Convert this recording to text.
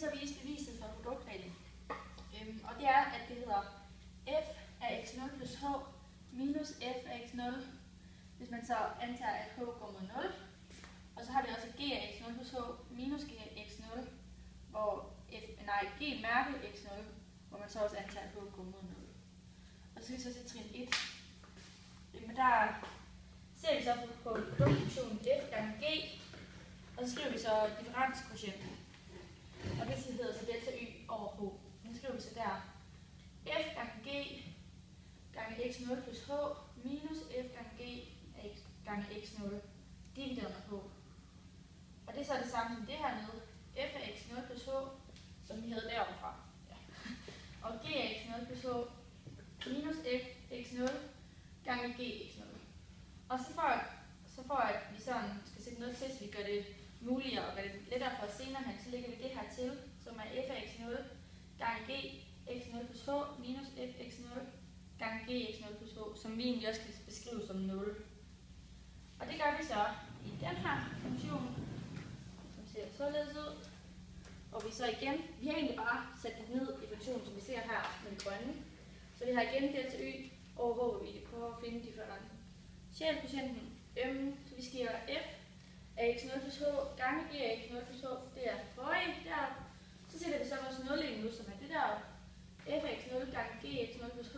så vise beviset for produktreglen. Og det er, at det hedder f af x0 plus h minus f af x0, hvis man så antager, at h går mod 0. Og så har vi også g af x0 plus h minus g af x0, hvor g mærke x0, hvor man så også antager, at h går mod 0. Og så skal vi så til trin 1. Men der ser vi så på produktfunktionen f gange g, og så skriver vi så differenskvotienten. Og det hedder så delta y over h. Nu skriver vi så der f gange g gange x0 plus h minus f gange g gange x0 divideret med h. Og det er så det samme som det her nede. F af x0 plus h, som vi havde derovre fra. Ja. Og g af x0 plus h minus f x0 gange g x0. Og så for at vi sådan skal sætte noget til, så vi gør det muligere og gør det lettere for os senere hen, så lægger vi det her til, som er f af x0 gange g x0 plus h minus f x0 gange g x0 plus h, som vi egentlig også kan beskrive som 0. Og det gør vi så i den her funktion, som ser således ud. Og vi så igen, vi har egentlig bare sat det ned i funktionen, som vi ser her med det grønne. Så vi har igen delta y over h, hvor vi prøver at finde differentialkvotienten. Så vi skriver f af x0 plus h gange g af x0 plus h, det er forrige deroppe. Så sætter vi så vores nulligning nu, som er det der f af x0 gange g af x0 plus h